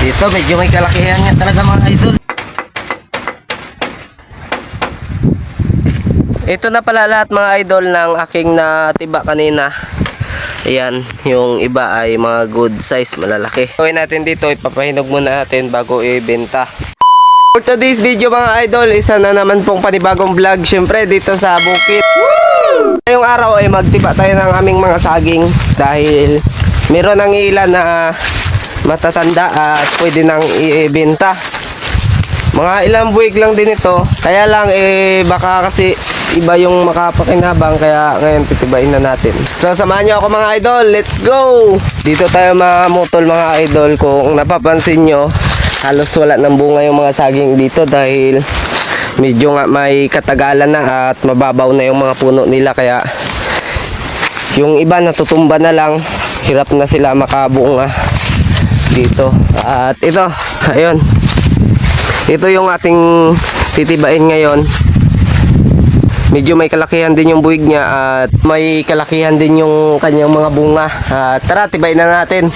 Dito medyo may kalakihan nga talaga mga idol. Ito na pala lahat mga idol ng aking natiba kanina. Ayan, yung iba ay mga good size, malalaki. Gawin natin dito, ipapahinog muna natin bago ibenta. For today's video mga idol, isa na naman pong panibagong vlog. Syempre dito sa bukid. Ngayong araw ay magtiba tayo ng aming mga saging. Dahil meron ng ilan na matatanda at pwede nang ibenta. Mga ilang buwig lang din ito. Kaya lang baka kasi iba yung makapakinabang, kaya ngayon titibain na natin. So samahan nyo ako mga idol, let's go! Dito tayo mamutol mga idol. Kung napapansin nyo, halos wala ng bunga yung mga saging dito dahil medyo nga may katagalan na at mababaw na yung mga puno nila, kaya yung iba natutumba na lang, hirap na sila makabunga dito. At ito, ayun, ito yung ating titibain ngayon. Medyo may kalakihan din yung buwig niya at may kalakihan din yung kanyang mga bunga. Tara, tibayin na natin.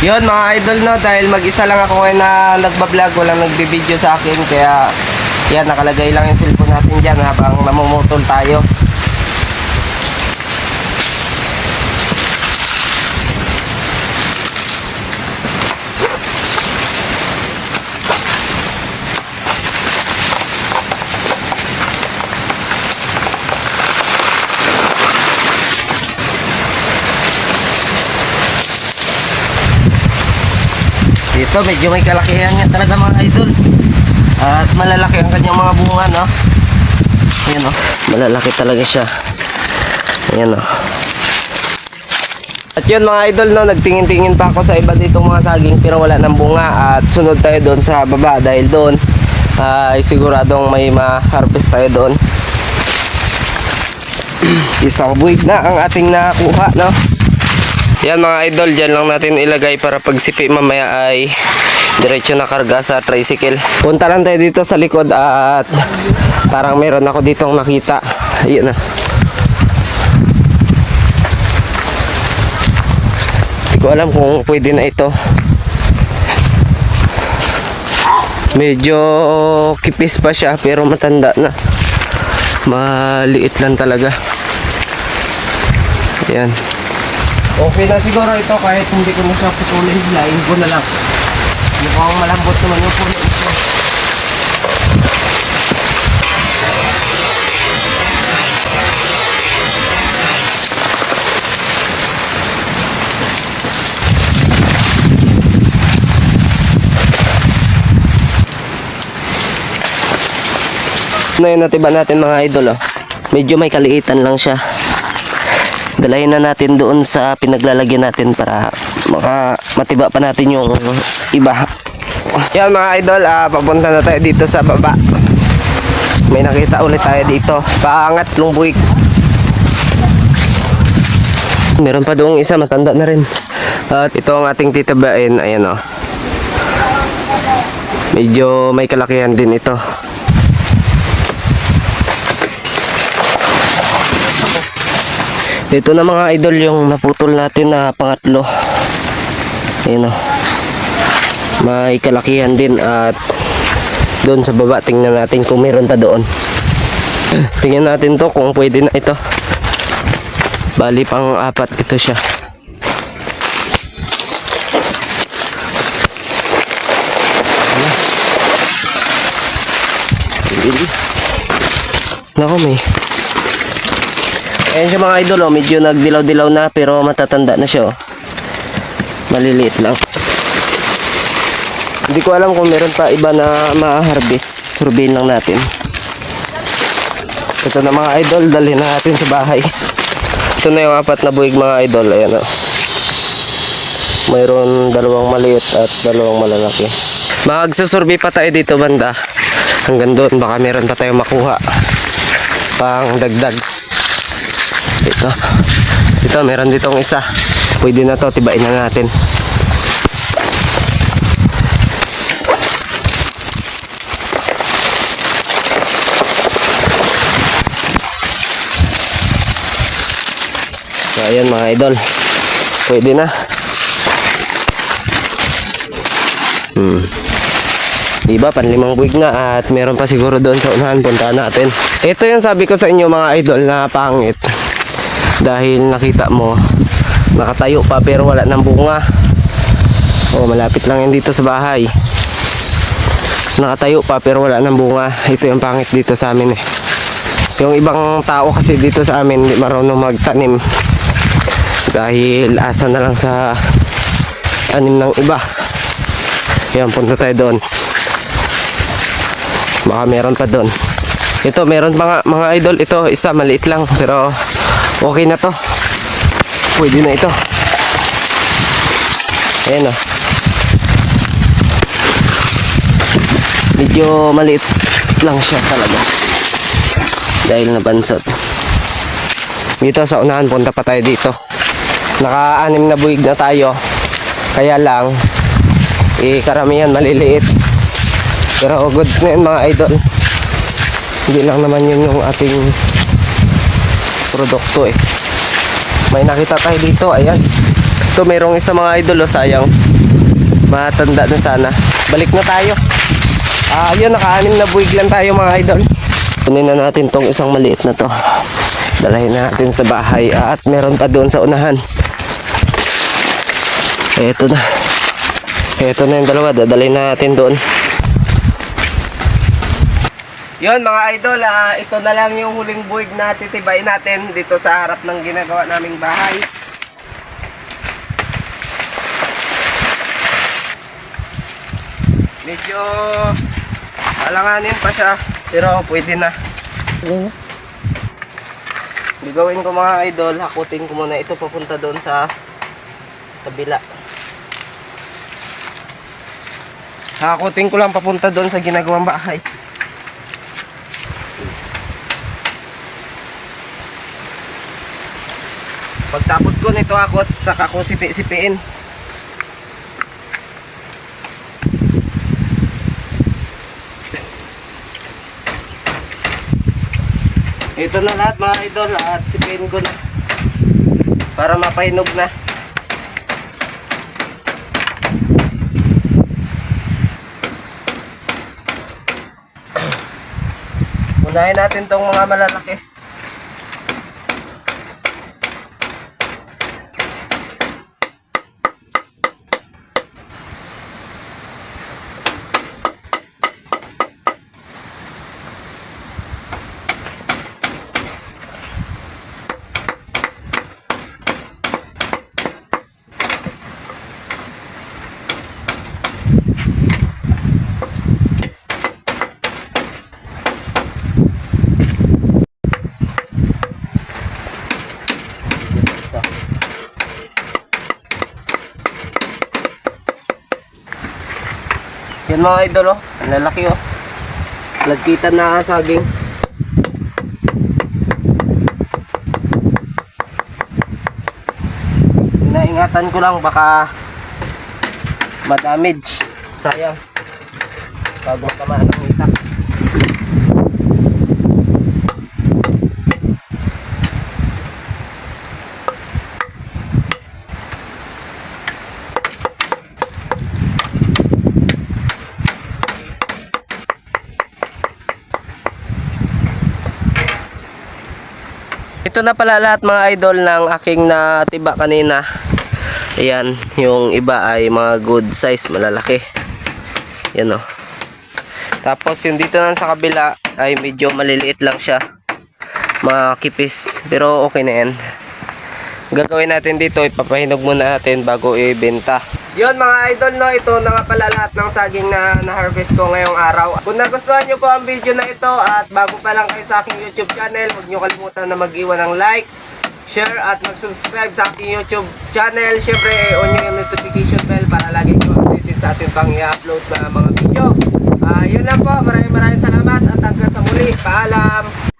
Yun mga idol, no, dahil mag-isa lang ako ngayon na nagbablog, walang nagbibideo sa akin, kaya yan, nakalagay lang yung cellphone natin dyan habang namumutol tayo. Dito medyo may kalakihan nga talaga mga idol. At malalaki ang kanyang mga bunga, no? Ayan, no? Malalaki talaga siya. Ayan, no? At yun mga idol, no? Nagtingin-tingin pa ako sa iba dito mga saging pero wala ng bunga. At sunod tayo doon sa baba dahil doon ay siguradong may ma-harvest tayo doon. Isang buwig na ang ating nakuha, no? Yan mga idol, dyan lang natin ilagay para pagsipi mamaya ay diretso na karga sa tricycle. Punta lang tayo dito sa likod at parang meron ako ditong nakita. Ayun na. Hindi ko alam kung pwede na ito. Medyo kipis pa siya pero matanda na. Maliit lang talaga. Ayan. Okay na siguro ito kahit hindi ko na siya putulin, hilain ko na lang. Mukhang malambot naman yung puno ito. Na yun natiba natin mga idol, oh. Medyo may kaliitan lang siya. Dalahin na natin doon sa pinaglalagyan natin para matiba pa natin yung iba. Yan mga idol, papunta na tayo dito sa baba. May nakita ulit tayo dito. Paangat yung buwig. Meron pa doong isa, matanda na rin. At ito ang ating titibain. Ayan, o. Medyo may kalakihan din ito. Ito na mga idol yung naputol natin na pangatlo. Ayan, o. May kalakihan din at doon sa baba tingnan natin kung meron pa doon. Tingnan natin to kung pwede na ito. Bali pang apat ito siya. Bilis. Nako, may. Ayan siya mga idol, oh. Medyo nagdilaw-dilaw na pero matatanda na siya, oh. Maliliit lang. Hindi ko alam kung meron pa iba na ma-harvest. Surveyin lang natin. Ito na mga idol, dalhin na natin sa bahay. Ito na yung apat na buwig mga idol. Ayan, oh. Mayroon dalawang maliit at dalawang malalaki. Magsasurvey pa tayo dito banda. Hanggang doon baka meron pa tayong makuha pang dagdag. Ito meron ditong isa. Pwede na to, tibain na natin. So ayan mga idol, pwede na. Diba, panlimang buwig nga at meron pa siguro doon sa unahan, puntahan natin. Ito yung sabi ko sa inyo mga idol na pangit. Dahil nakita mo, nakatayo pa pero wala ng bunga. Oh, malapit lang yan dito sa bahay. Nakatayo pa pero wala ng bunga. Ito yung pangit dito sa amin eh. Yung ibang tao kasi dito sa amin hindi marunong magtanim. Dahil asa na lang sa anim ng iba. Yan, punta tayo doon. Baka meron pa doon. Ito, meron pa nga mga idol. Ito, isa maliit lang. Pero okay na to. Pwede na ito. Ayan o. Medyo maliit lang siya talaga. Dahil nabansot. Dito sa unahan, punta pa tayo dito. Naka-anim na buwig na tayo. Kaya lang, karamihan maliliit. Pero goods na yun mga idol. Hindi lang naman yun yung ating produkto eh. May nakita tayo dito, ayan. Ito mayroong isa mga idol, sayang. Matanda na sana. Balik na tayo. Yun, naka-anim na buwig lang tayo mga idol. Kunin na natin tong isang maliit na to. Dalahin natin sa bahay. At meron pa doon sa unahan. Ito na. Ito na yung dalawa. Dadalhin natin doon. Yun mga idol, ito na lang yung huling buwig na titibayin natin dito sa harap ng ginagawa naming bahay. Medyo alanganin pa siya, pero pwede na. Gagawin ko mga idol, hakutin ko muna ito papunta doon sa kabila. Hakutin ko lang papunta doon sa ginagawang bahay. Pagtapos ko nito hakot, saka ko sipi-sipiin. Ito na lahat mga idol at sipiin ko na para mapahinog na. Unahin natin tong mga malalaki. Yan mga idol, ang lalaki oh. Lagkitan na saging. Inaingatan ko lang baka ma-damage. Sayang. Bagong tamaan ng itak. Ito na pala lahat mga idol ng aking natiba kanina. Ayan, yung iba ay mga good size, malalaki. Yan o. Tapos yung dito na sa kabila ay medyo maliliit lang siya. Mga kipis, pero okay na yan. Gagawin natin dito, ipapahinog muna natin bago ibenta. Yun mga idol, no, ito na nga pala lahat ng saging na na-harvest ko ngayong araw. Kung nagustuhan nyo po ang video na ito at bago pa lang kayo sa aking YouTube channel, huwag nyo kalimutan na mag-iwan ng like, share at mag-subscribe sa aking YouTube channel. Syempre, on nyo yung notification bell para lagi nyo updated sa ating pang i-upload na mga video. Yun lang po, maraming salamat at hanggang sa muli, paalam!